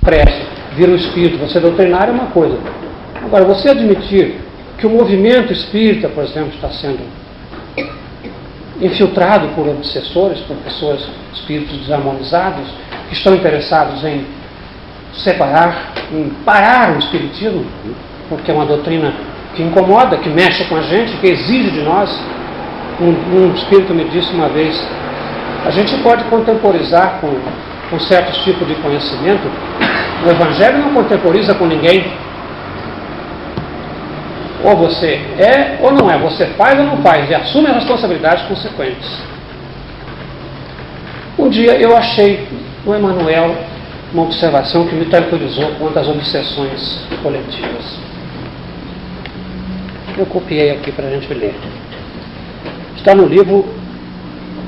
prece, vira o espírito, você doutrinar é uma coisa. Agora, você admitir que o movimento espírita, por exemplo, está sendo infiltrado por obsessores, por pessoas, espíritos desarmonizados, que estão interessados em separar, em parar o espiritismo, porque é uma doutrina que incomoda, que mexe com a gente, que exige de nós. Um espírito me disse uma vez, a gente pode contemporizar com certos tipos de conhecimento, o Evangelho não contemporiza com ninguém. Ou você é ou não é, você faz ou não faz, e assume as responsabilidades consequentes. Um dia eu achei no Emmanuel uma observação que me tranquilizou quanto às obsessões coletivas. Eu copiei aqui para a gente ler. Está no livro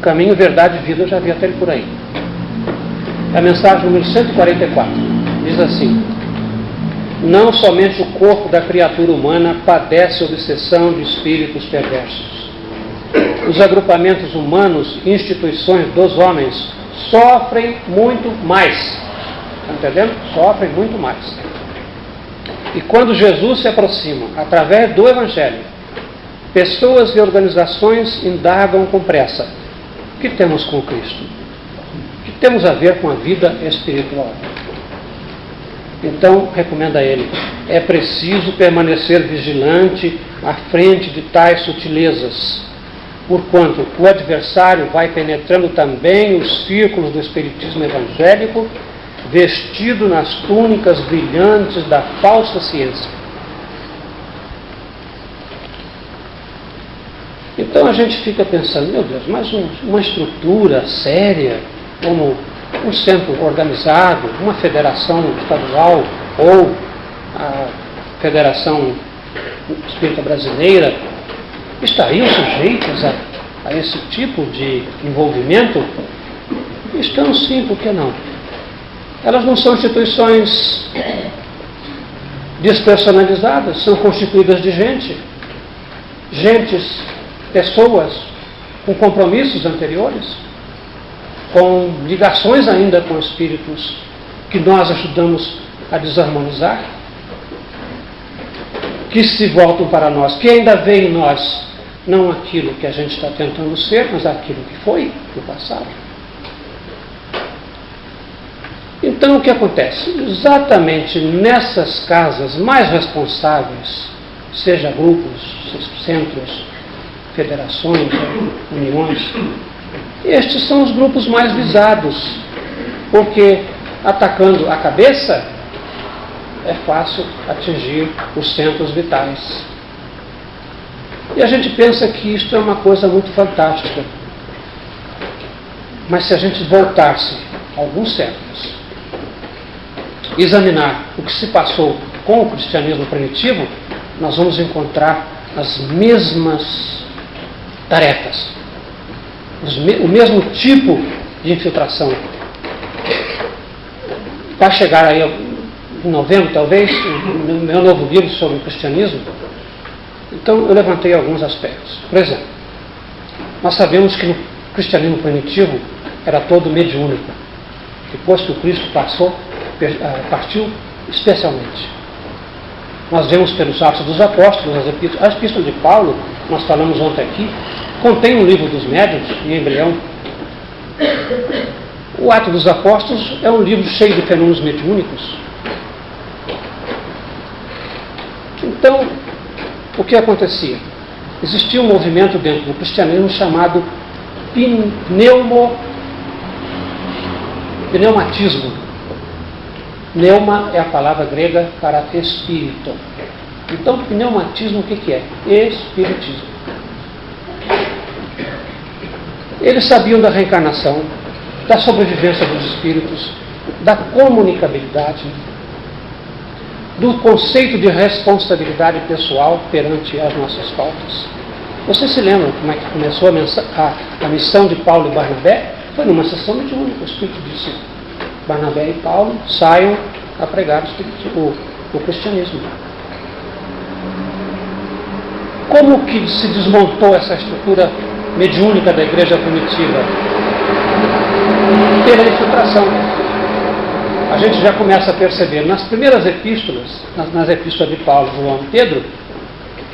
Caminho, Verdade e Vida, eu já vi até ele por aí. É a mensagem número 144. Diz assim: não somente o corpo da criatura humana padece obsessão de espíritos perversos. Os agrupamentos humanos e instituições dos homens sofrem muito mais. Está entendendo? Sofrem muito mais. E quando Jesus se aproxima, através do Evangelho, pessoas e organizações indagam com pressa: o que temos com Cristo? O que temos a ver com a vida espiritual? Então, recomenda ele, é preciso permanecer vigilante à frente de tais sutilezas, porquanto o adversário vai penetrando também os círculos do espiritismo evangélico, vestido nas túnicas brilhantes da falsa ciência. Então a gente fica pensando, meu Deus, mas uma estrutura séria, como um centro organizado, uma federação estadual ou a Federação Espírita Brasileira, estariam sujeitas a esse tipo de envolvimento? Estão sim, por que não? Elas não são instituições despersonalizadas, são constituídas de pessoas com compromissos anteriores, com ligações ainda com espíritos que nós ajudamos a desarmonizar, que se voltam para nós, que ainda veem em nós não aquilo que a gente está tentando ser, mas aquilo que foi no passado. Então o que acontece? Exatamente nessas casas mais responsáveis, seja grupos, centros, federações, uniões, estes são os grupos mais visados, porque atacando a cabeça é fácil atingir os centros vitais. E a gente pensa que isto é uma coisa muito fantástica. Mas se a gente voltasse alguns séculos, examinar o que se passou com o cristianismo primitivo, nós vamos encontrar as mesmas tarefas, o mesmo tipo de infiltração. Vai chegar aí em novembro, talvez, no meu novo livro sobre o cristianismo. Então, eu levantei alguns aspectos. Por exemplo, nós sabemos que no cristianismo primitivo era todo mediúnico. Depois que o Cristo partiu, especialmente. Nós vemos pelos Atos dos Apóstolos, a Epístola de Paulo, nós falamos ontem aqui, contém um livro dos médiuns em embrião. O Atos dos Apóstolos é um livro cheio de fenômenos mediúnicos. Então, o que acontecia? Existia um movimento dentro do cristianismo chamado pneumatismo. Pneuma é a palavra grega para espírito. Então, pneumatismo o que é? Espiritismo. Eles sabiam da reencarnação, da sobrevivência dos espíritos, da comunicabilidade, do conceito de responsabilidade pessoal perante as nossas faltas. Vocês se lembram como é que começou a missão de Paulo e Barnabé? Foi numa sessão mediúnica. O Espírito disse: Barnabé e Paulo saiam a pregar o cristianismo. Como que se desmontou essa estrutura mediúnica da igreja primitiva? Pela infiltração. a gente já começa a perceber nas primeiras epístolas, nas epístolas de Paulo, João e Pedro,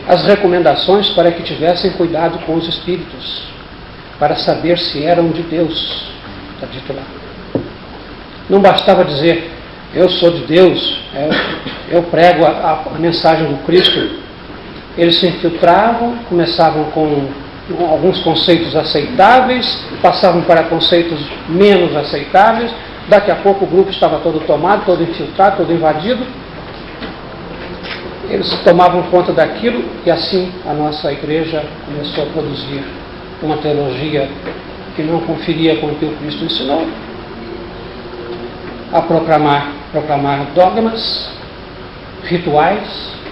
as recomendações para que tivessem cuidado com os espíritos, para saber se eram de Deus, está dito lá. Não bastava dizer, eu sou de Deus, eu prego a mensagem do Cristo. Eles se infiltravam, começavam com alguns conceitos aceitáveis, passavam para conceitos menos aceitáveis, daqui a pouco o grupo estava todo tomado, todo infiltrado, todo invadido. Eles tomavam conta daquilo e assim a nossa igreja começou a produzir uma teologia que não conferia com o que o Cristo ensinou, a proclamar dogmas, rituais,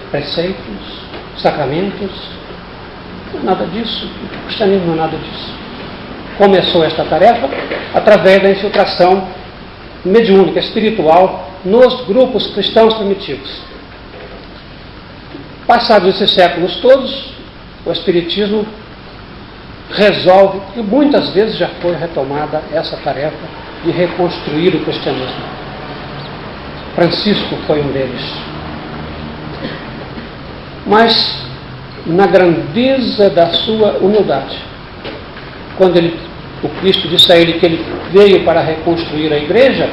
preceitos, sacramentos. Nada disso, o cristianismo não é nada disso. Começou esta tarefa através da infiltração mediúnica, espiritual, nos grupos cristãos primitivos. Passados esses séculos todos, o Espiritismo resolve, e muitas vezes já foi retomada essa tarefa de reconstruir o cristianismo. Francisco foi um deles. Mas, na grandeza da sua humildade, quando o Cristo disse a ele que ele veio para reconstruir a igreja,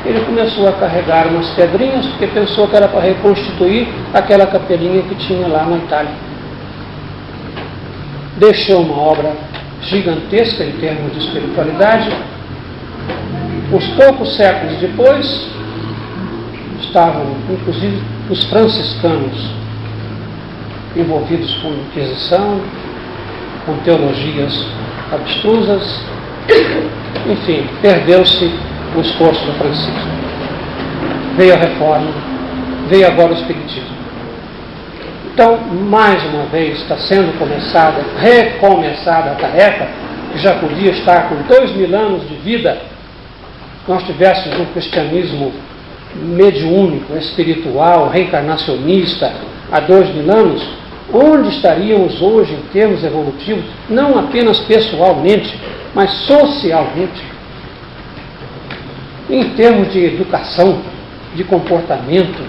ele começou a carregar umas pedrinhas, porque pensou que era para reconstituir aquela capelinha que tinha lá na Itália. Deixou uma obra gigantesca em termos de espiritualidade. Uns poucos séculos depois, estavam, inclusive, os franciscanos envolvidos com Inquisição, com teologias abstrusas. Enfim, perdeu-se o esforço do Francisco. Veio a Reforma, veio agora o Espiritismo. Então, mais uma vez, está sendo recomeçada a tarefa, que já podia estar com 2000 anos de vida, nós tivéssemos um cristianismo mediúnico, espiritual, reencarnacionista, há 2000 anos, onde estaríamos hoje em termos evolutivos, não apenas pessoalmente, mas socialmente, em termos de educação, de comportamento,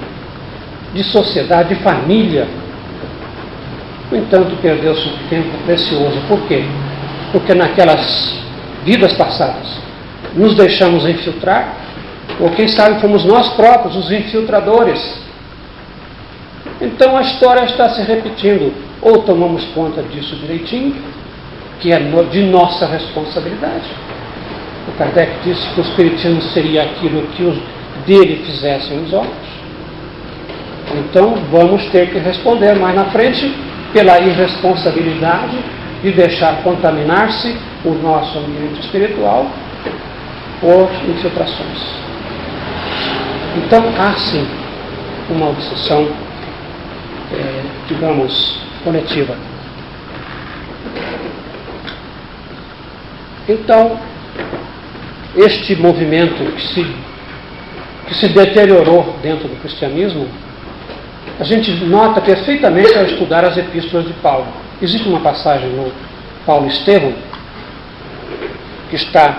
de sociedade, de família. No entanto, perdeu-se um tempo precioso. Por quê? Porque naquelas vidas passadas nos deixamos infiltrar, ou quem sabe fomos nós próprios os infiltradores. Então a história está se repetindo. Ou tomamos conta disso direitinho, que é de nossa responsabilidade. O Kardec disse que o Espiritismo seria aquilo que os dele fizessem os outros. Então vamos ter que responder mais na frente pela irresponsabilidade de deixar contaminar-se o nosso ambiente espiritual por infiltrações. Então há sim uma obsessão, digamos, coletiva. Então, este movimento que se deteriorou dentro do cristianismo, a gente nota perfeitamente ao estudar as epístolas de Paulo. Existe uma passagem no Paulo Estevão, que está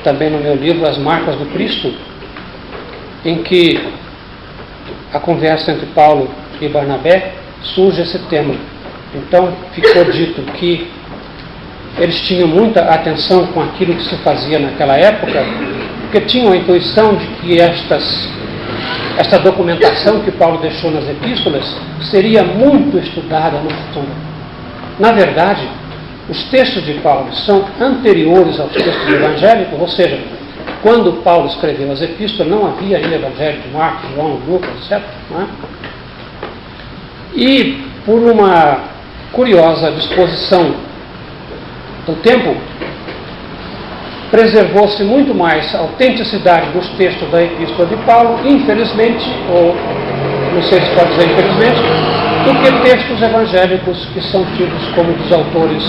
também no meu livro As Marcas do Cristo, em que a conversa entre Paulo e Barnabé surge esse tema. Então ficou dito que eles tinham muita atenção com aquilo que se fazia naquela época, porque tinham a intuição de que esta documentação que Paulo deixou nas epístolas seria muito estudada no futuro. Na verdade, os textos de Paulo são anteriores aos textos evangélicos, ou seja, quando Paulo escreveu as epístolas, não havia ainda evangelho de Marcos, João, Lucas, etc. Não é? E por uma curiosa disposição do tempo, preservou-se muito mais a autenticidade dos textos da epístola de Paulo, infelizmente, ou não sei se pode dizer infelizmente, do que textos evangélicos que são tidos como dos autores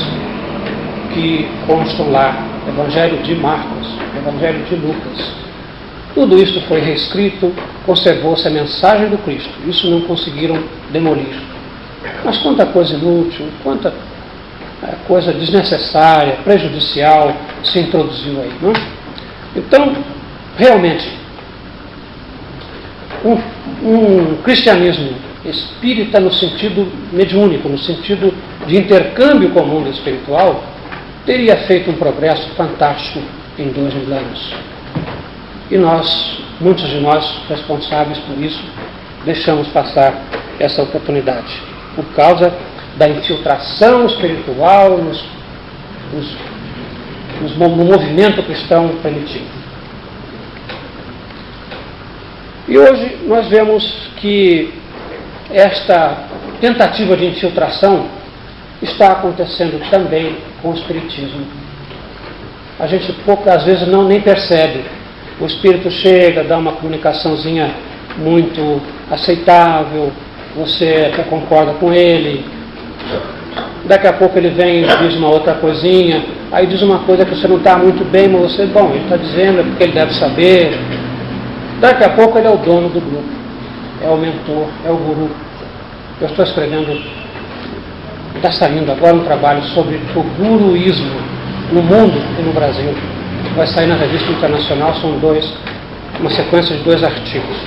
que constam lá, Evangelho de Marcos, Evangelho de Lucas. Tudo isso foi reescrito, conservou-se a mensagem do Cristo. Isso não conseguiram demolir. Mas quanta coisa inútil, quanta coisa desnecessária, prejudicial se introduziu aí, não? Então, realmente, um cristianismo espírita no sentido mediúnico, no sentido de intercâmbio com o mundo espiritual, teria feito um progresso fantástico em 2000 anos. E nós, muitos de nós responsáveis por isso, deixamos passar essa oportunidade, por causa da infiltração espiritual no movimento cristão primitivo. E hoje nós vemos que esta tentativa de infiltração está acontecendo também com o espiritismo. A gente às vezes nem percebe. O espírito chega, dá uma comunicaçãozinha muito aceitável, você até concorda com ele, daqui a pouco ele vem e diz uma outra coisinha, aí diz uma coisa que você não está muito bem, mas você, bom, ele está dizendo, é porque ele deve saber. Daqui a pouco ele é o dono do grupo, é o mentor, é o guru. Eu estou escrevendo, está saindo agora um trabalho sobre o guruísmo no mundo e no Brasil. Vai sair na revista internacional, são uma sequência de 2 artigos.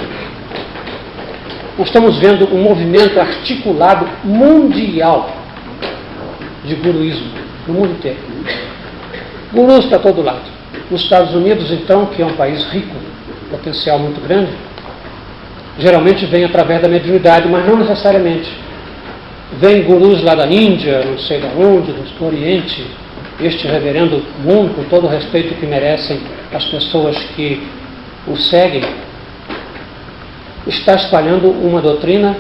Nós estamos vendo um movimento articulado mundial de guruísmo no mundo inteiro. Gurus para todo lado. Nos Estados Unidos, então, que é um país rico, potencial muito grande, geralmente vem através da mediunidade, mas não necessariamente. Vem gurus lá da Índia, não sei de onde, do Oriente. Este reverendo Moon, com todo o respeito que merecem as pessoas que o seguem, está espalhando uma doutrina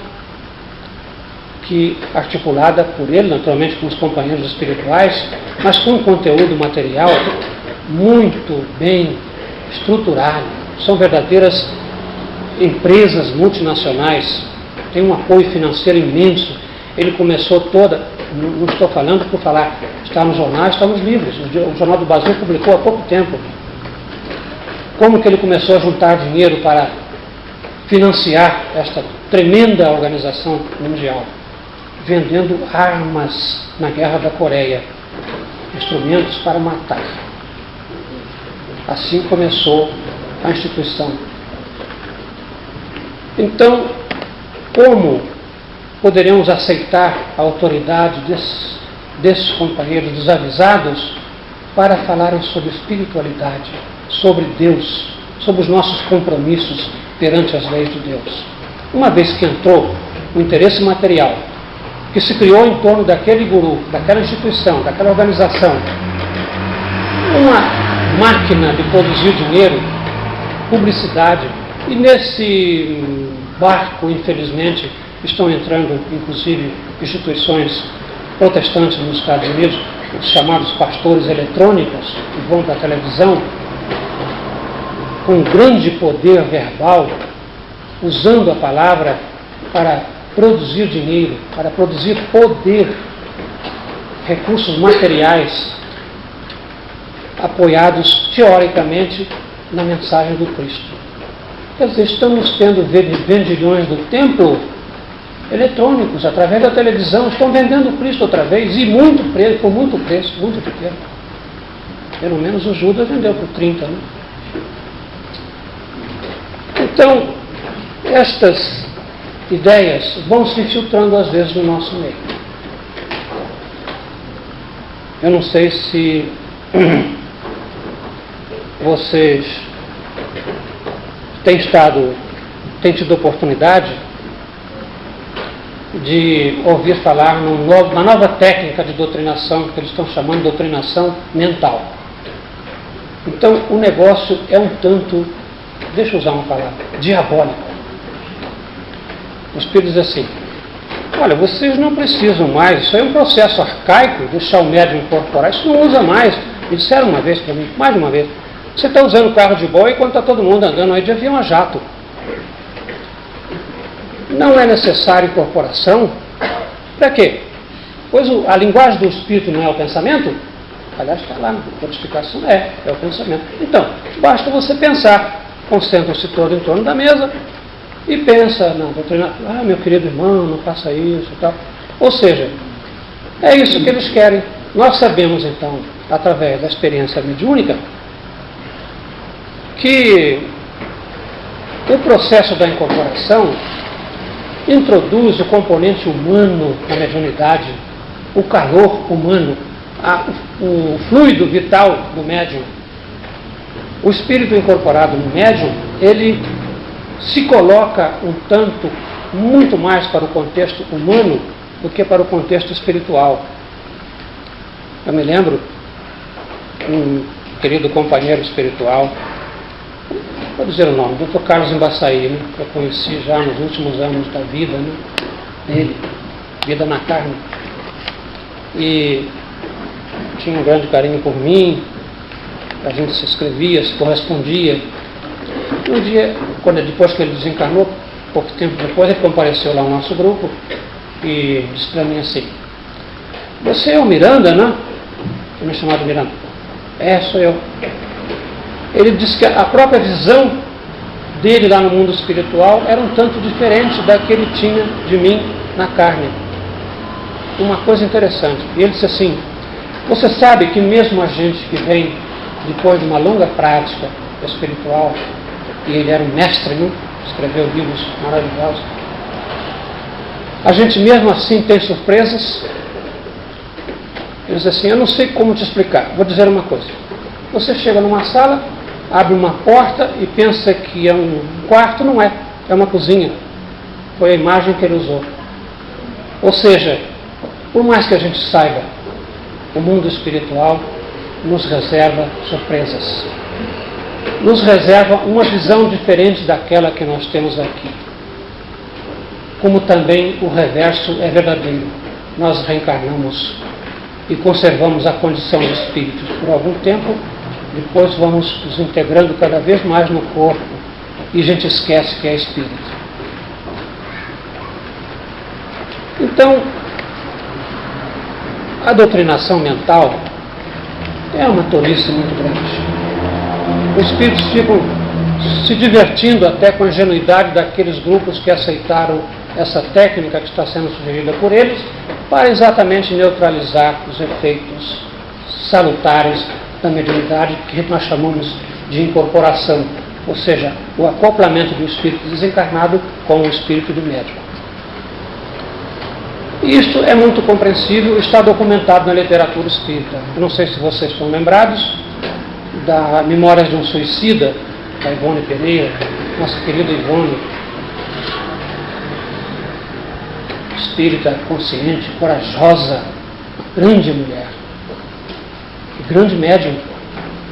que, articulada por ele, naturalmente com os companheiros espirituais, mas com um conteúdo material muito bem estruturado. São verdadeiras empresas multinacionais, tem um apoio financeiro imenso. Ele começou não estou falando por falar, está no jornal, está nos livros. O Jornal do Brasil publicou há pouco tempo como que ele começou a juntar dinheiro para financiar esta tremenda organização mundial, vendendo armas na Guerra da Coreia, instrumentos para matar. Assim começou a instituição. Então, como poderemos aceitar a autoridade desses companheiros desavisados para falarem sobre espiritualidade, sobre Deus, sobre os nossos compromissos perante as leis de Deus? Uma vez que entrou o interesse material, que se criou em torno daquele guru, daquela instituição, daquela organização, uma máquina de produzir dinheiro, publicidade, e nesse barco, infelizmente, estão entrando, inclusive, instituições protestantes nos Estados Unidos, os chamados pastores eletrônicos, que vão para a televisão, com grande poder verbal, usando a palavra para produzir dinheiro, para produzir poder, recursos materiais, apoiados teoricamente na mensagem do Cristo. Quer dizer, estamos tendo vendilhões do templo eletrônicos, através da televisão, estão vendendo o Cristo outra vez, e por muito preço, muito pequeno. Pelo menos o Judas vendeu por 30, né? Então, estas ideias vão se infiltrando às vezes no nosso meio. Eu não sei se vocês têm tido oportunidade de ouvir falar na nova técnica de doutrinação, que eles estão chamando de doutrinação mental. Então, o negócio é um tanto, deixa eu usar uma palavra, diabólico. O Espírito diz assim: olha, vocês não precisam mais, isso aí é um processo arcaico, deixar o médium incorporar, isso não usa mais. Me disseram uma vez para mim, mais de uma vez, você está usando carro de boi enquanto está todo mundo andando aí de avião a jato. Não é necessário incorporação. Para quê? Pois a linguagem do Espírito não é o pensamento? Aliás, está lá na codificação, é o pensamento. Então, basta você pensar. Concentram-se todos em torno da mesa e pensa na doutrina, meu querido irmão, não faça isso e tal. Ou seja, é isso que eles querem. Nós sabemos, então, através da experiência mediúnica, que O processo da incorporação introduz o componente humano na mediunidade, o calor humano, o fluido vital do médium. O espírito incorporado no médium, ele se coloca um tanto muito mais para o contexto humano do que para o contexto espiritual. Eu me lembro, um querido companheiro espiritual, vou dizer o nome, Dr. Carlos Embaçaí, né, que eu conheci já nos últimos anos da vida, né, dele, vida na carne, e tinha um grande carinho por mim, a gente se escrevia, se correspondia. E um dia, depois que ele desencarnou, pouco tempo depois, ele compareceu lá no nosso grupo e disse para mim assim: "Você é o Miranda, né?" Eu me chamava de Miranda. "É, sou eu." Ele disse que a própria visão dele lá no mundo espiritual era um tanto diferente da que ele tinha de mim na carne. Uma coisa interessante. E ele disse assim: "Você sabe que mesmo a gente que vem depois de uma longa prática espiritual, e ele era um mestre, né? Escreveu livros maravilhosos, a gente mesmo assim tem surpresas." Ele diz assim: "Eu não sei como te explicar, vou dizer uma coisa. Você chega numa sala, abre uma porta e pensa que é um quarto, não é, é uma cozinha." Foi a imagem que ele usou. Ou seja, por mais que a gente saiba, o mundo espiritual nos reserva surpresas. Nos reserva uma visão diferente daquela que nós temos aqui. Como também o reverso é verdadeiro. Nós reencarnamos e conservamos a condição de espíritos por algum tempo, depois vamos nos integrando cada vez mais no corpo e a gente esquece que é espírito. Então, a doutrinação mental é uma tolice muito grande. Os espíritos ficam se divertindo até com a ingenuidade daqueles grupos que aceitaram essa técnica que está sendo sugerida por eles, para exatamente neutralizar os efeitos salutares da mediunidade, que nós chamamos de incorporação, ou seja, o acoplamento do espírito desencarnado com o espírito do médium. Isto é muito compreensível, está documentado na literatura espírita. Eu não sei se vocês estão lembrados da Memórias de um Suicida, da Ivone Pereira, nossa querida Ivone, espírita, consciente, corajosa, grande mulher, grande médium,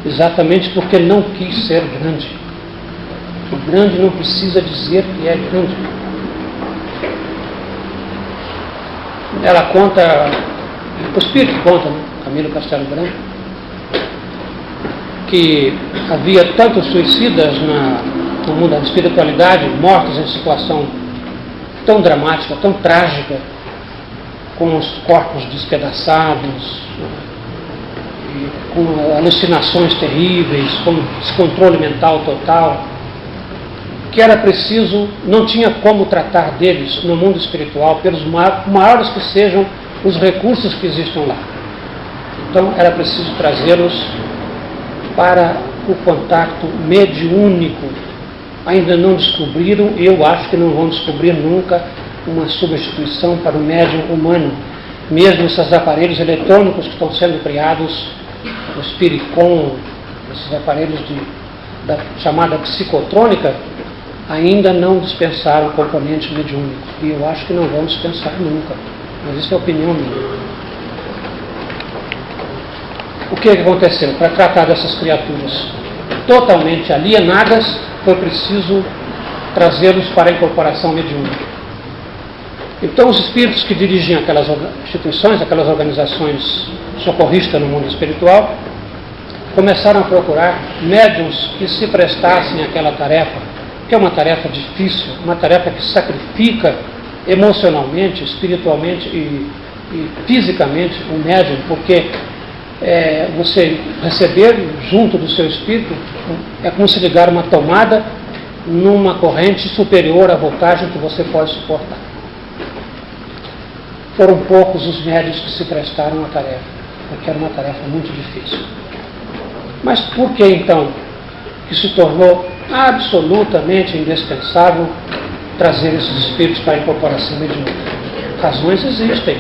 exatamente porque não quis ser grande. O grande não precisa dizer que é grande. Ela conta, o espírito conta, né? Camilo Castelo Branco, que havia tantos suicidas no mundo da espiritualidade, mortos em situação tão dramática, tão trágica, com os corpos despedaçados, com alucinações terríveis, com descontrole mental total, que era preciso, não tinha como tratar deles no mundo espiritual, pelos maiores que sejam os recursos que existam lá. Então era preciso trazê-los para o contato mediúnico. Ainda não descobriram, e eu acho que não vão descobrir nunca, uma substituição para o médium humano. Mesmo esses aparelhos eletrônicos que estão sendo criados, o Spiricom, esses aparelhos da chamada psicotrônica, ainda não dispensaram o componente mediúnico. E eu acho que não vão dispensar nunca. Mas isso é opinião minha. O que aconteceu? Para tratar dessas criaturas totalmente alienadas, foi preciso trazê-los para a incorporação mediúnica. Então, os espíritos que dirigiam aquelas instituições, aquelas organizações socorristas no mundo espiritual, começaram a procurar médiuns que se prestassem àquela tarefa, que é uma tarefa difícil, uma tarefa que sacrifica emocionalmente, espiritualmente e fisicamente o médium, porque você receber junto do seu espírito é como se ligar uma tomada numa corrente superior à voltagem que você pode suportar. Foram poucos os médios que se prestaram à tarefa, porque era uma tarefa muito difícil. Mas por que então que se tornou absolutamente indispensável trazer esses espíritos para a incorporação mediúnica. Razões existem.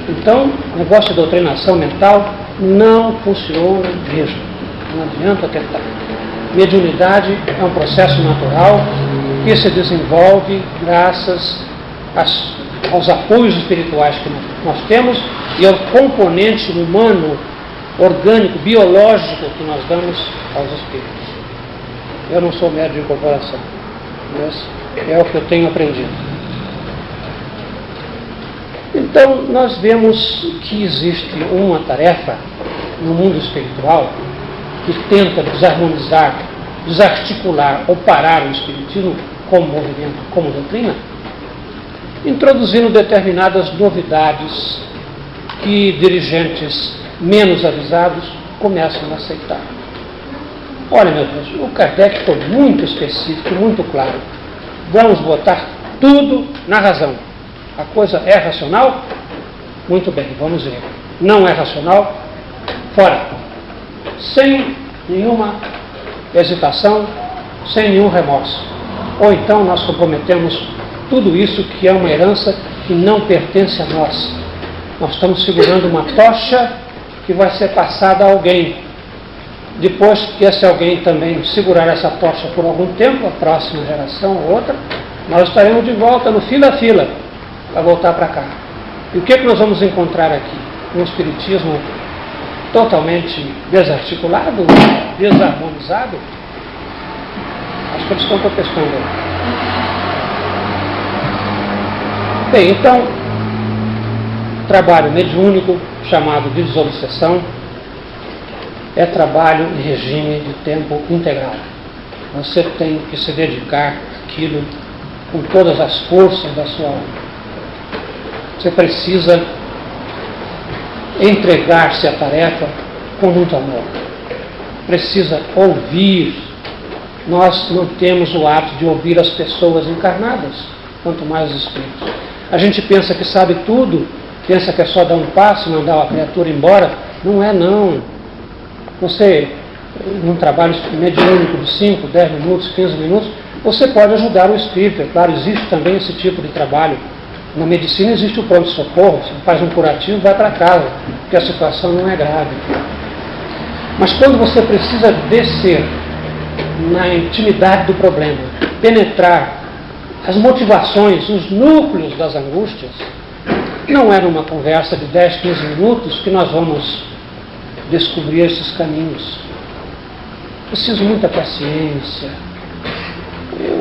Então, o negócio de doutrinação mental não funciona mesmo. Não adianta tentar. Mediunidade é um processo natural que se desenvolve graças aos apoios espirituais que nós temos e ao componente humano, orgânico, biológico que nós damos aos espíritos. Eu não sou médium de incorporação, mas é o que eu tenho aprendido. Então, nós vemos que existe uma tarefa no mundo espiritual que tenta desarmonizar, desarticular ou parar o espiritismo como movimento, como doutrina, introduzindo determinadas novidades que dirigentes menos avisados começam a aceitar. Olha, meu Deus, o Kardec foi muito específico, muito claro. Vamos botar tudo na razão. A coisa é racional? Muito bem, vamos ver. Não é racional? Fora. Sem nenhuma hesitação, sem nenhum remorso. Ou então nós comprometemos tudo isso que é uma herança que não pertence a nós. Nós estamos segurando uma tocha que vai ser passada a alguém. Depois que esse alguém também segurar essa tocha por algum tempo, a próxima geração ou outra, nós estaremos de volta no fim da fila para voltar para cá. E o que nós vamos encontrar aqui? Um espiritismo totalmente desarticulado, desarmonizado? Acho que eles estão protestando aí. Bem, então, trabalho mediúnico, chamado de desobsessão, é trabalho em regime de tempo integral. Você tem que se dedicar àquilo com todas as forças da sua alma. Você precisa entregar-se à tarefa com muito amor. Precisa ouvir. Nós não temos o hábito de ouvir as pessoas encarnadas, quanto mais os espíritos. A gente pensa que sabe tudo, pensa que é só dar um passo, mandar a criatura embora. Não é, não. Você, num trabalho mediúnico de 5, 10 minutos, 15 minutos, você pode ajudar o espírito. É claro, existe também esse tipo de trabalho. Na medicina existe o pronto-socorro, você faz um curativo e vai para casa, porque a situação não é grave. Mas quando você precisa descer na intimidade do problema, penetrar as motivações, os núcleos das angústias, não é numa conversa de 10, 15 minutos que nós vamos descobrir esses caminhos. Preciso muita paciência,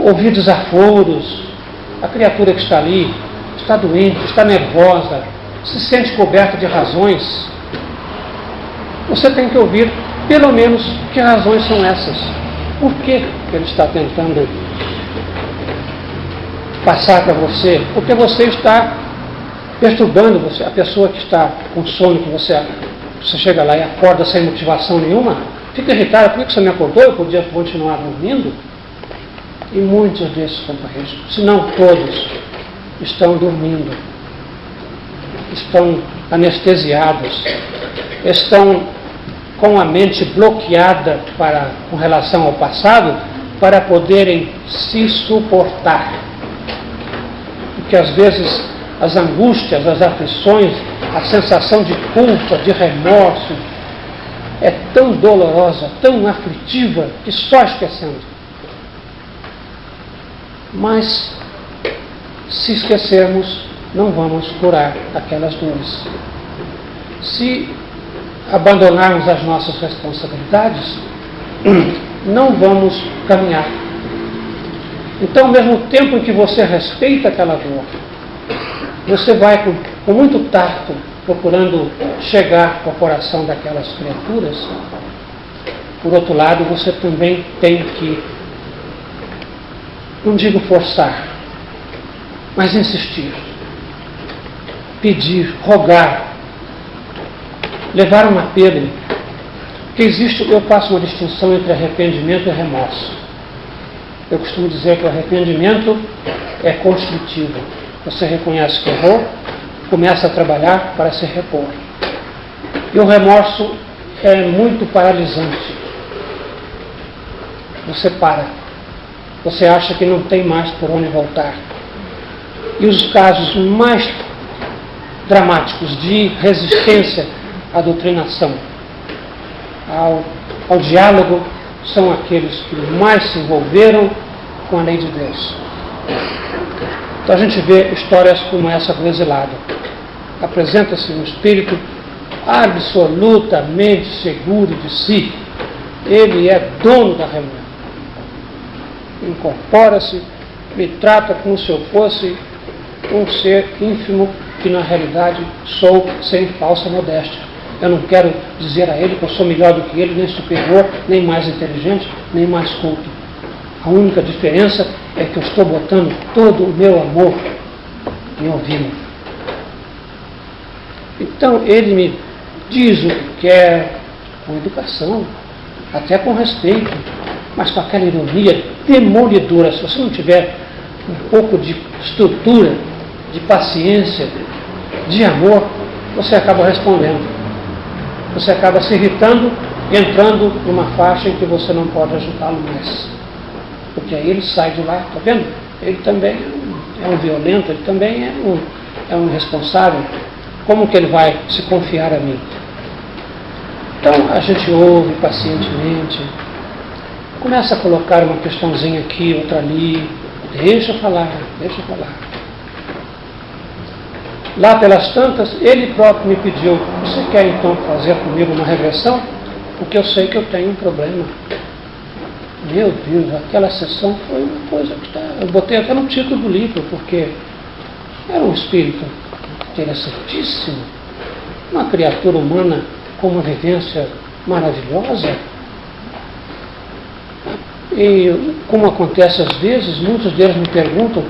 ouvir desaforos. A criatura que está ali está doente, está nervosa, se sente coberta de razões. Você tem que ouvir, pelo menos, que razões são essas. Por que ele está tentando passar para você? Porque você está perturbando você. A pessoa que está com sono, que você chega lá e acorda sem motivação nenhuma, fica irritada. Por que você me acordou? Eu podia continuar dormindo? E muitos desses companheiros, se não todos, estão dormindo, estão anestesiados, estão com a mente bloqueada com relação ao passado, para poderem se suportar. Porque às vezes as angústias, as aflições, a sensação de culpa, de remorso, é tão dolorosa, tão aflitiva, que só esquecendo. Mas, se esquecermos, não vamos curar aquelas dores. Se abandonarmos as nossas responsabilidades, não vamos caminhar. Então, ao mesmo tempo em que você respeita aquela dor, você vai com muito tato procurando chegar ao coração daquelas criaturas. Por outro lado, você também tem que, não digo forçar, mas insistir, pedir, rogar, levar um apelo. Porque eu faço uma distinção entre arrependimento e remorso. Eu costumo dizer que o arrependimento é construtivo. Você reconhece que errou, começa a trabalhar para se repor. E o remorso é muito paralisante. Você para, você acha que não tem mais por onde voltar. E os casos mais dramáticos de resistência à doutrinação, ao diálogo, são aqueles que mais se envolveram com a lei de Deus. Então a gente vê histórias como essa do exilado. Apresenta-se um espírito absolutamente seguro de si. Ele é dono da reunião. Incorpora-se, me trata como se eu fosse um ser ínfimo, que na realidade sou sem falsa modéstia. Eu não quero dizer a ele que eu sou melhor do que ele, nem superior, nem mais inteligente, nem mais culto. A única diferença é que eu estou botando todo o meu amor em ouvi-lo. Então ele me diz o que quer, com educação, até com respeito, mas com aquela ironia demolidora. Se você não tiver um pouco de estrutura, de paciência, de amor, você acaba respondendo. Você acaba se irritando, entrando numa faixa em que você não pode ajudá-lo mais. Porque aí ele sai de lá, está vendo? Ele também é um violento, ele também é um irresponsável. Como que ele vai se confiar a mim? Então a gente ouve pacientemente, começa a colocar uma questãozinha aqui, outra ali, deixa eu falar. Lá pelas tantas, ele próprio me pediu, você quer então fazer comigo uma regressão? Porque eu sei que eu tenho um problema. Meu Deus, aquela sessão foi uma coisa que eu botei até no título do livro, porque era um espírito interessantíssimo, uma criatura humana com uma vivência maravilhosa. E como acontece às vezes, muitos deles me perguntam,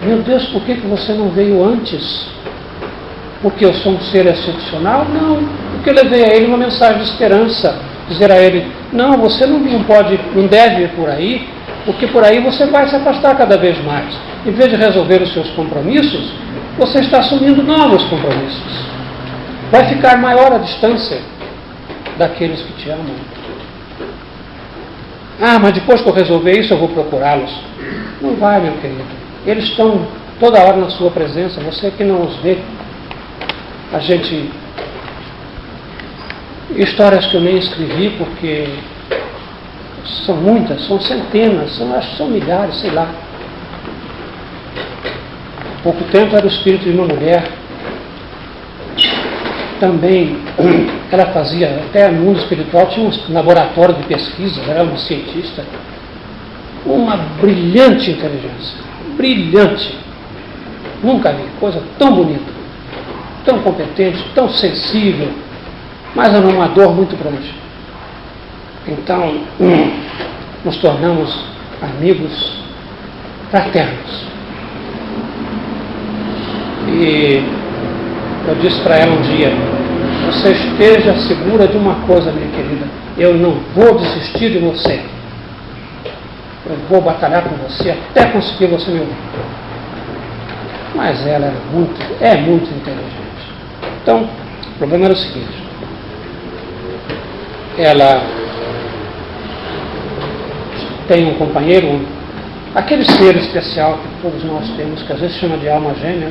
meu Deus, por que você não veio antes? Porque eu sou um ser excepcional? Não, porque eu levei a ele uma mensagem de esperança, dizer a ele, não, você não deve ir por aí, porque por aí você vai se afastar cada vez mais. Em vez de resolver os seus compromissos, você está assumindo novos compromissos. Vai ficar maior a distância daqueles que te amam. Ah, mas depois que eu resolver isso, eu vou procurá-los. Não vai, meu querido. Eles estão toda hora na sua presença, você que não os vê. A gente... Histórias que eu nem escrevi, porque são muitas, são centenas, acho que são milhares, sei lá. Há pouco tempo era o espírito de uma mulher. Também, ela fazia, até no mundo espiritual, tinha um laboratório de pesquisa, ela era uma cientista. Uma brilhante inteligência, brilhante. Nunca vi coisa tão bonita, tão competente, tão sensível, mas era uma dor muito grande. Então, nos tornamos amigos fraternos. E eu disse para ela um dia, você esteja segura de uma coisa, minha querida, eu não vou desistir de você. Eu vou batalhar com você até conseguir você me ouvir. Mas ela é muito inteligente. Então, o problema era o seguinte, ela tem um companheiro, aquele ser especial que todos nós temos, que às vezes chama de alma gêmea.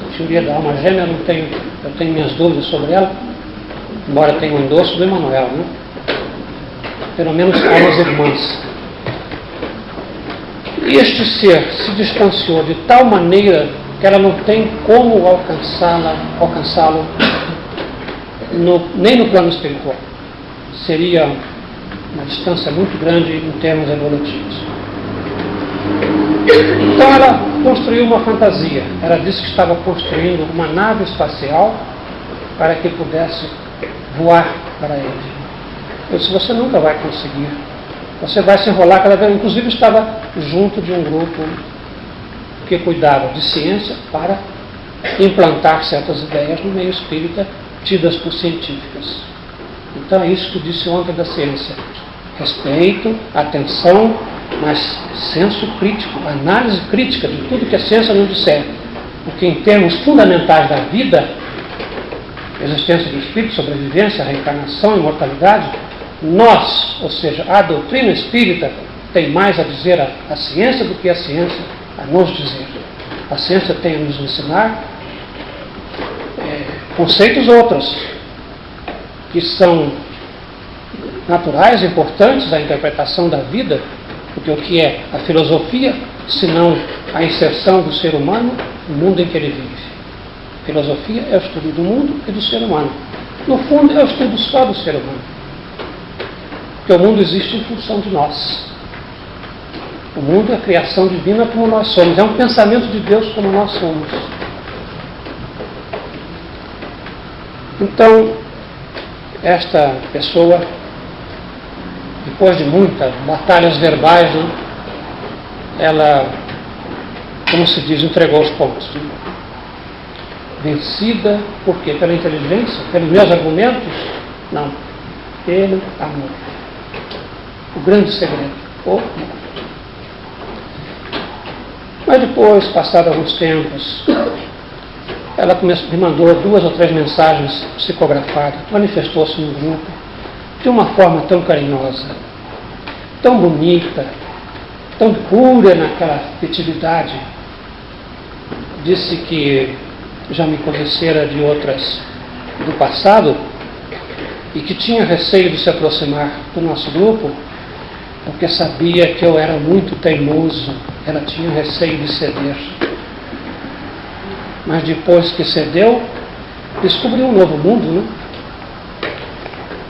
A teoria da alma gêmea, eu tenho minhas dúvidas sobre ela, embora tenha um endosso do Emmanuel, né? Pelo menos almas irmãs. E este ser se distanciou de tal maneira que ela não tem como alcançá-lo nem no plano espiritual. Seria uma distância muito grande em termos evolutivos. Então ela construiu uma fantasia. Ela disse que estava construindo uma nave espacial para que pudesse voar para ele. Eu disse, você nunca vai conseguir. Você vai se enrolar cada vez. Inclusive estava junto de um grupo que cuidava de ciência para implantar certas ideias no meio espírita tidas por científicas. Então é isso que eu disse ontem da ciência. Respeito, atenção, mas senso crítico, análise crítica de tudo que a ciência nos disser. Porque em termos fundamentais da vida, existência do espírito, sobrevivência, reencarnação, imortalidade, nós, ou seja, a doutrina espírita, tem mais a dizer a ciência do que a ciência a nos dizer. A ciência tem a nos ensinar conceitos outros, que são naturais, importantes à interpretação da vida, porque o que é a filosofia, senão a inserção do ser humano no mundo em que ele vive? Filosofia é o estudo do mundo e do ser humano. No fundo, é o estudo só do ser humano. Porque o mundo existe em função de nós. O mundo é a criação divina como nós somos. É um pensamento de Deus como nós somos. Então, esta pessoa, depois de muitas batalhas verbais, né, ela, como se diz, entregou os pontos. Né? Vencida, por quê? Pela inteligência? Pelos meus argumentos? Não. Pelo amor. O grande segredo. O amor. Mas depois, passado alguns tempos, ela me mandou 2 ou 3 mensagens psicografadas, manifestou-se no grupo, de uma forma tão carinhosa, tão bonita, tão pura naquela afetividade. Disse que já me conhecera de outras do passado e que tinha receio de se aproximar do nosso grupo, porque sabia que eu era muito teimoso. Ela tinha receio de ceder. Mas depois que cedeu, descobriu um novo mundo, né?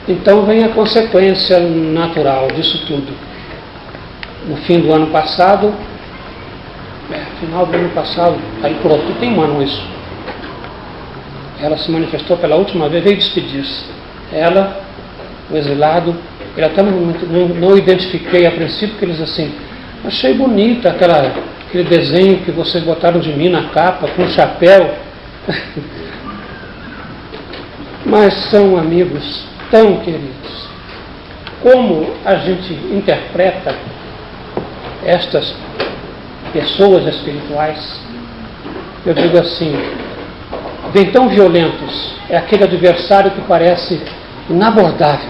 Então vem a consequência natural disso tudo. No fim do ano passado, final do ano passado, aí por outro, tem um ano isso. Ela se manifestou pela última vez, veio despedir-se. Ela, o exilado, eu até não identifiquei a princípio, porque eles assim, achei bonita aquele desenho que vocês botaram de mim na capa, com chapéu. Mas são amigos tão queridos. Como a gente interpreta estas pessoas espirituais? Eu digo assim, vem tão violentos, é aquele adversário que parece inabordável.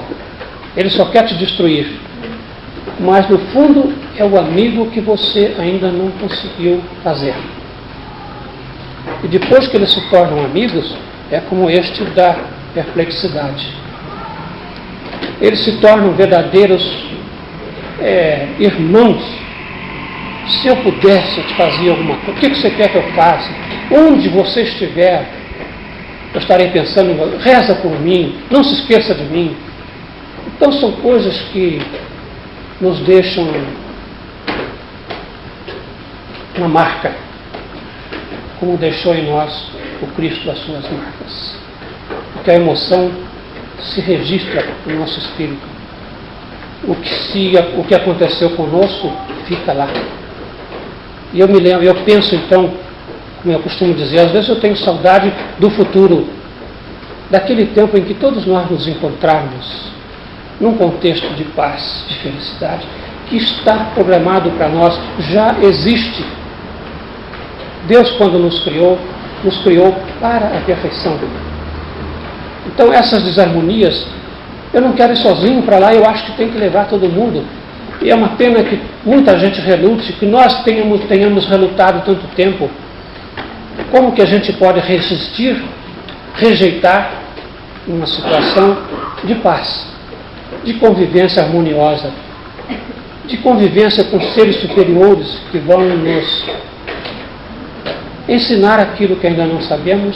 Ele só quer te destruir. Mas no fundo é o amigo que você ainda não conseguiu fazer. E depois que eles se tornam amigos, é como este da perplexidade. Eles se tornam verdadeiros irmãos. Se eu pudesse, eu te fazia alguma coisa. O que você quer que eu faça? Onde você estiver, eu estarei pensando, reza por mim, não se esqueça de mim. Então são coisas que nos deixam uma marca, como deixou em nós o Cristo as suas marcas. Porque a emoção se registra no nosso espírito. O que aconteceu conosco fica lá. E eu me lembro, eu penso então, como eu costumo dizer, às vezes eu tenho saudade do futuro, daquele tempo em que todos nós nos encontrarmos num contexto de paz, de felicidade, que está programado para nós, já existe. Deus, quando nos criou para a perfeição. Então essas desarmonias, eu não quero ir sozinho para lá, eu acho que tem que levar todo mundo. E é uma pena que muita gente relute, que nós tenhamos relutado tanto tempo. Como que a gente pode resistir, rejeitar uma situação de paz, de convivência harmoniosa, de convivência com seres superiores que vão nos ensinar aquilo que ainda não sabemos,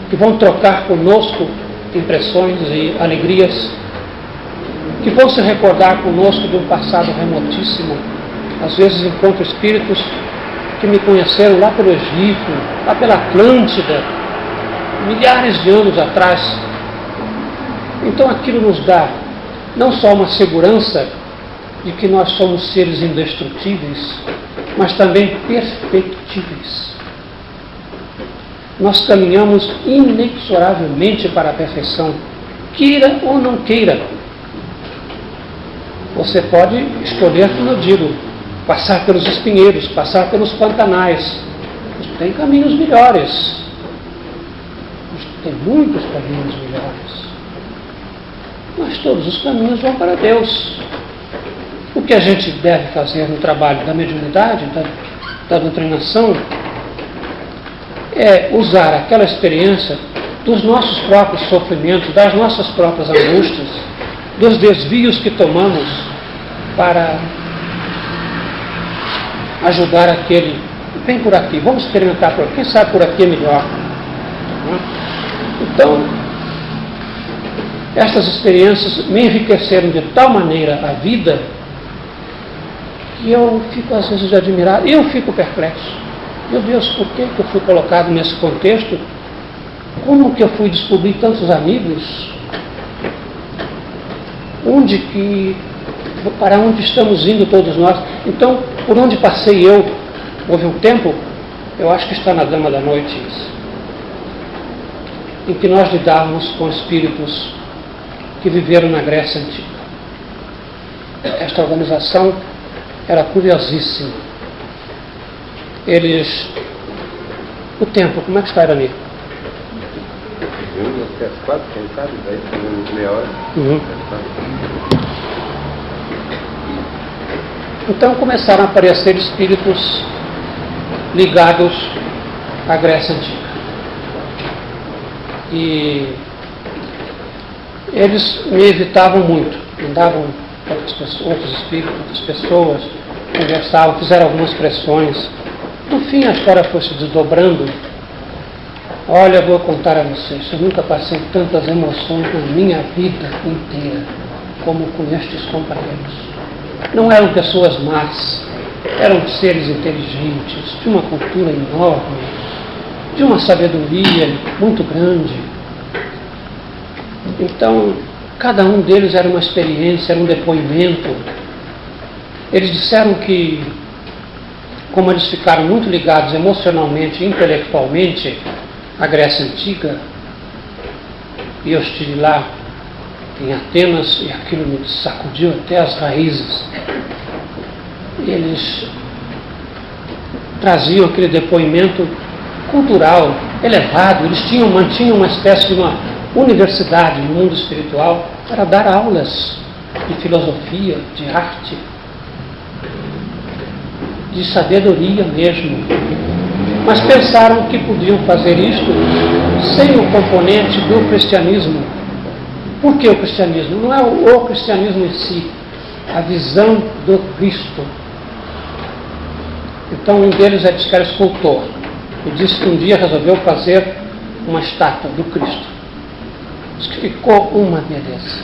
que vão trocar conosco impressões e alegrias, que vão se recordar conosco de um passado remotíssimo. Às vezes encontro espíritos que me conheceram lá pelo Egito, lá pela Atlântida, milhares de anos atrás. Então aquilo nos dá não só uma segurança de que nós somos seres indestrutíveis, mas também perfectíveis. Nós caminhamos inexoravelmente para a perfeição, queira ou não queira. Você pode escolher, como eu digo, passar pelos espinheiros, passar pelos pantanais. Tem caminhos melhores. Tem muitos caminhos melhores. Mas todos os caminhos vão para Deus. O que a gente deve fazer no trabalho da mediunidade, da doutrinação, é usar aquela experiência dos nossos próprios sofrimentos, das nossas próprias angústias, dos desvios que tomamos para ajudar aquele. Vem por aqui, vamos experimentar por aqui, quem sabe por aqui é melhor. Então, estas experiências me enriqueceram de tal maneira a vida que eu fico às vezes admirado, eu fico perplexo. Meu Deus, por que eu fui colocado nesse contexto? Como que eu fui descobrir tantos amigos? Para onde estamos indo todos nós? Então, por onde passei eu? Houve um tempo, eu acho que está na Dama da Noite isso, em que nós lidávamos com espíritos que viveram na Grécia Antiga. Esta organização era curiosíssima. O tempo, como é que está, Irani? Até as 4, quem sabe? Daí tem meia hora. Então começaram a aparecer espíritos ligados à Grécia Antiga. E eles me evitavam muito. Andavam outros espíritos, outras pessoas, conversavam, fizeram algumas pressões. No fim a história foi se desdobrando. Olha, vou contar a vocês, eu nunca passei tantas emoções na minha vida inteira como com estes companheiros. Não eram pessoas más, eram seres inteligentes, de uma cultura enorme, de uma sabedoria muito grande. Então, cada um deles era uma experiência, era um depoimento. Eles disseram que, como eles ficaram muito ligados emocionalmente e intelectualmente à Grécia Antiga, e eu estive lá em Atenas e aquilo me sacudiu até as raízes, eles traziam aquele depoimento cultural elevado. Eles mantinham uma espécie de uma universidade no mundo espiritual para dar aulas de filosofia, de arte, de sabedoria mesmo. Mas pensaram que podiam fazer isto sem o componente do cristianismo. Por que o cristianismo? Não é o cristianismo em si, a visão do Cristo. Então um deles disse que era escultor e disse que um dia resolveu fazer uma estátua do Cristo. Diz que ficou uma beleza,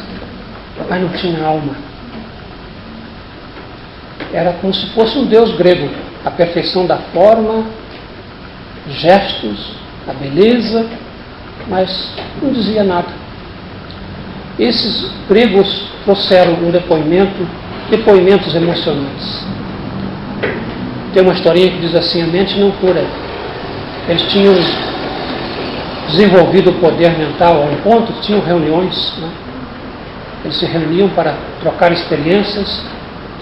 mas não tinha alma. Era como se fosse um deus grego, a perfeição da forma, gestos, a beleza, mas não dizia nada. Esses gregos trouxeram um depoimentos emocionantes. Tem uma historinha que diz assim: a mente não cura. Eles tinham desenvolvido o poder mental a um ponto que tinham reuniões, né? Eles se reuniam para trocar experiências,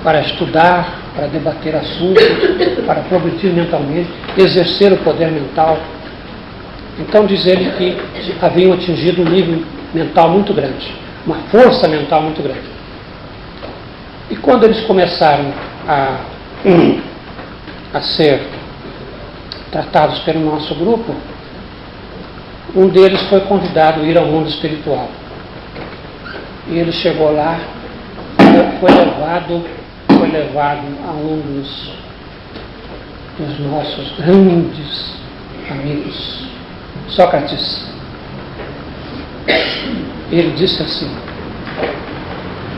para estudar, para debater assuntos, para progredir mentalmente, exercer o poder mental. Então diz ele que haviam atingido um nível mental muito grande, uma força mental muito grande. E quando eles começaram a ser tratados pelo nosso grupo, um deles foi convidado a ir ao mundo espiritual. E ele chegou lá, foi levado a um dos nossos grandes amigos, Sócrates. Ele disse assim: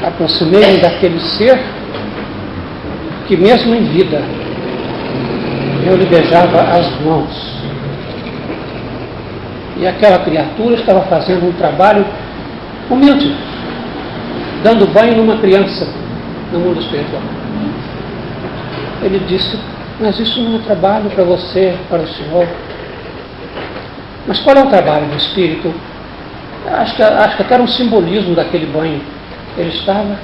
aproximei-me daquele ser que mesmo em vida eu lhe beijava as mãos. E aquela criatura estava fazendo um trabalho humilde, dando banho numa criança no mundo espiritual. Ele disse: mas isso não é trabalho para você, para o senhor. Mas qual é o trabalho do espírito? Acho que até era um simbolismo daquele banho. Ele estava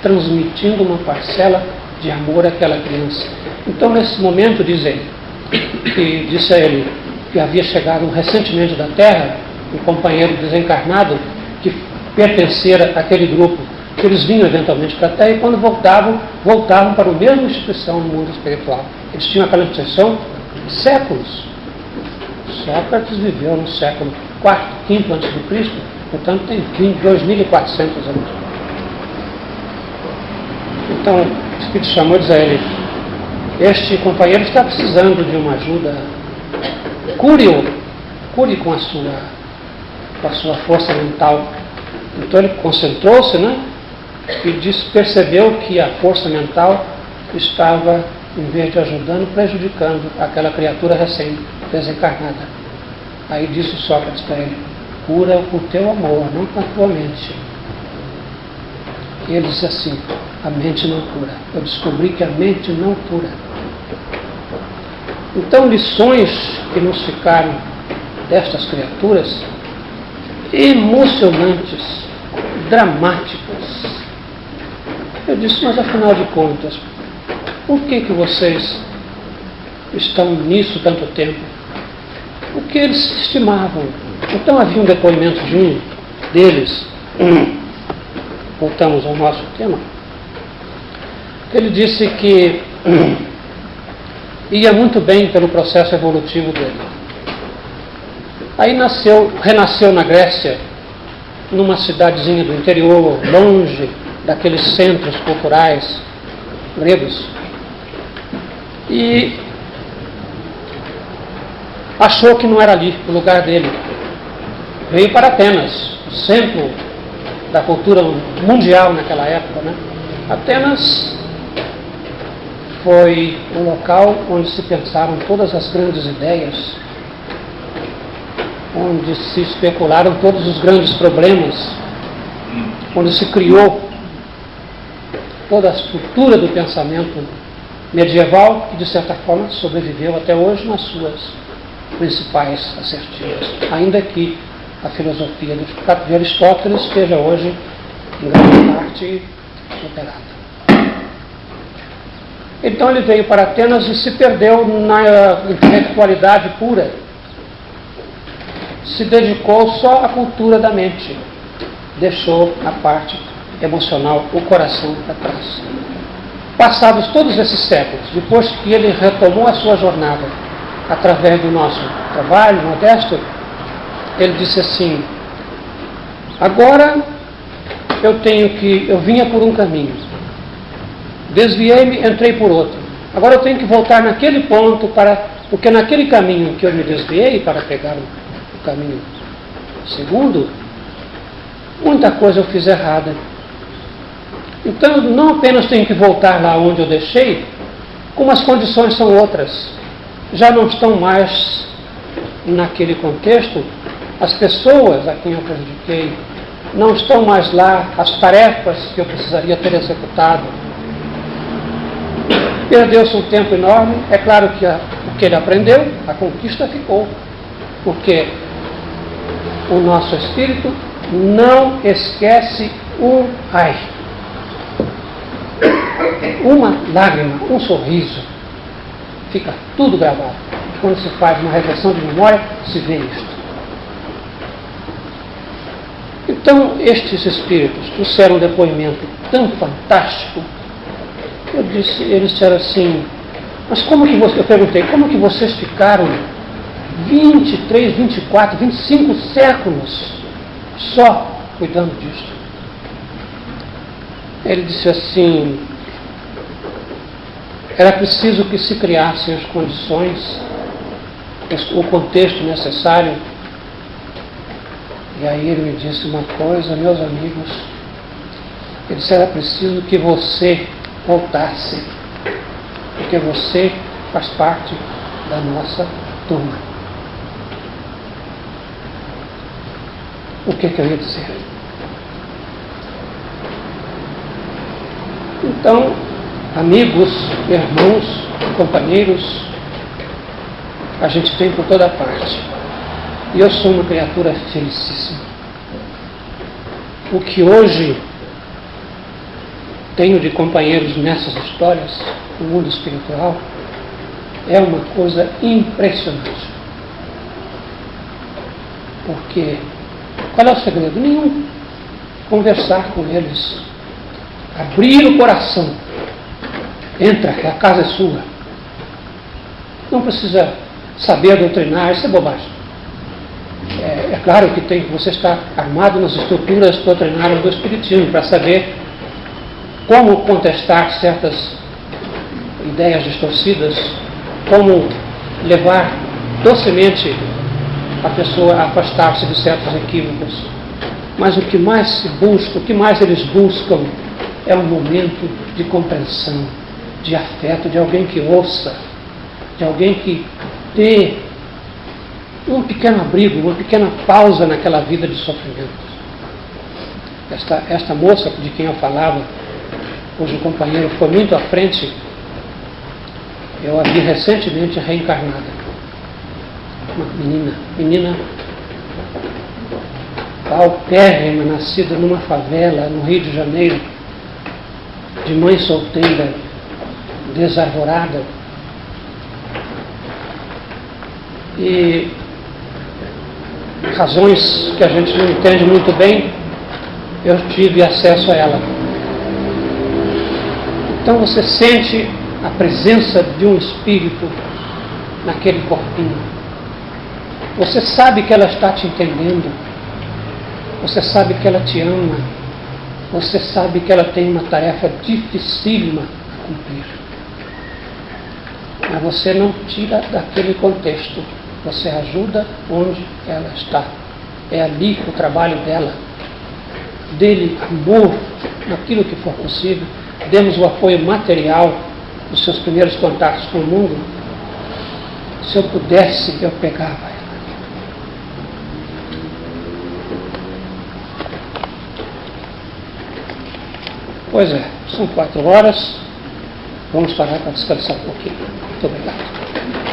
transmitindo uma parcela de amor àquela criança. Então, nesse momento, diz ele, que disse a ele que havia chegado recentemente da Terra, um companheiro desencarnado que pertencera àquele grupo que eles vinham eventualmente para a Terra e quando voltavam para a mesma instituição no mundo espiritual. Eles tinham aquela instituição séculos. Sócrates viveu no século IV, V a.C., portanto tem 2.400 anos. Então, o Espírito chamou e diz a ele: este companheiro está precisando de uma ajuda, cure com a sua força mental. Então ele concentrou-se, né? E percebeu que a força mental estava, em vez de ajudando, prejudicando aquela criatura recém-desencarnada. Aí disse Sócrates para ele: cura com o teu amor, não com a tua mente. E ele disse assim: a mente não cura. Eu descobri que a mente não cura. Então, lições que nos ficaram destas criaturas, emocionantes, dramáticas. Eu disse: mas afinal de contas, por que vocês estão nisso tanto tempo? Porque eles se estimavam. Então havia um depoimento de um deles, voltamos ao nosso tema, ele disse que ia muito bem pelo processo evolutivo dele. Aí renasceu na Grécia, numa cidadezinha do interior, longe daqueles centros culturais gregos, e achou que não era ali o lugar dele. Veio para Atenas, o centro da cultura mundial naquela época, né? Atenas foi o local onde se pensaram todas as grandes ideias, onde se especularam todos os grandes problemas, onde se criou toda a estrutura do pensamento medieval, que de certa forma sobreviveu até hoje nas suas principais assertivas, ainda que a filosofia de Aristóteles esteja hoje, em grande parte, superada. Então ele veio para Atenas e se perdeu na intelectualidade pura. Se dedicou só à cultura da mente. Deixou a parte emocional, o coração para trás. Passados todos esses séculos, depois que ele retomou a sua jornada através do nosso trabalho modesto, ele disse assim: agora eu vinha por um caminho, desviei-me, entrei por outro. Agora eu tenho que voltar naquele ponto, porque naquele caminho que eu me desviei para pegar o caminho segundo, muita coisa eu fiz errada. Então eu não apenas tenho que voltar lá onde eu deixei, como as condições são outras. Já não estão mais naquele contexto, as pessoas a quem eu prejudiquei não estão mais lá, as tarefas que eu precisaria ter executado. Perdeu-se um tempo enorme. É claro que o que ele aprendeu, a conquista ficou, porque o nosso espírito não esquece uma lágrima, um sorriso, fica tudo gravado. Quando se faz uma regressão de memória, se vê isto. Então, estes espíritos trouxeram um depoimento tão fantástico. Eles disseram assim: mas eu perguntei, como que vocês ficaram 23, 24, 25 séculos só cuidando disso? Ele disse assim: era preciso que se criassem as condições, o contexto necessário. E aí ele me disse uma coisa, meus amigos, ele disse: era preciso que você voltasse, porque você faz parte da nossa turma. O que eu ia dizer? Então, amigos, irmãos, companheiros, a gente tem por toda parte. E eu sou uma criatura felicíssima. O que hoje tenho de companheiros nessas histórias, no mundo espiritual, é uma coisa impressionante. Porque qual é o segredo? Nenhum. Conversar com eles, abrir o coração. Entra, que a casa é sua. Não precisa saber doutrinar, isso é bobagem. É claro que você está armado nas estruturas doutrinárias do Espiritismo para saber como contestar certas ideias distorcidas, como levar docemente a pessoa a afastar-se de certos equívocos. Mas o que mais se busca, o que mais eles buscam é um momento de compreensão, de afeto, de alguém que ouça, de alguém que dê um pequeno abrigo, uma pequena pausa naquela vida de sofrimento. Esta moça de quem eu falava, cujo companheiro foi muito à frente, eu a vi recentemente reencarnada. Uma menina paupérrima, nascida numa favela no Rio de Janeiro, de mãe solteira, desarvorada. E razões que a gente não entende muito bem, eu tive acesso a ela. Então você sente a presença de um espírito naquele corpinho. Você sabe que ela está te entendendo. Você sabe que ela te ama. Você sabe que ela tem uma tarefa dificílima a cumprir. Mas você não tira daquele contexto. Você ajuda onde ela está. É ali o trabalho dela. Dê-lhe amor naquilo que for possível. Demos o apoio material nos seus primeiros contatos com o mundo. Se eu pudesse, eu pegava ela. Pois é, são 4 horas. Vamos parar para descansar um pouquinho. Muito obrigado.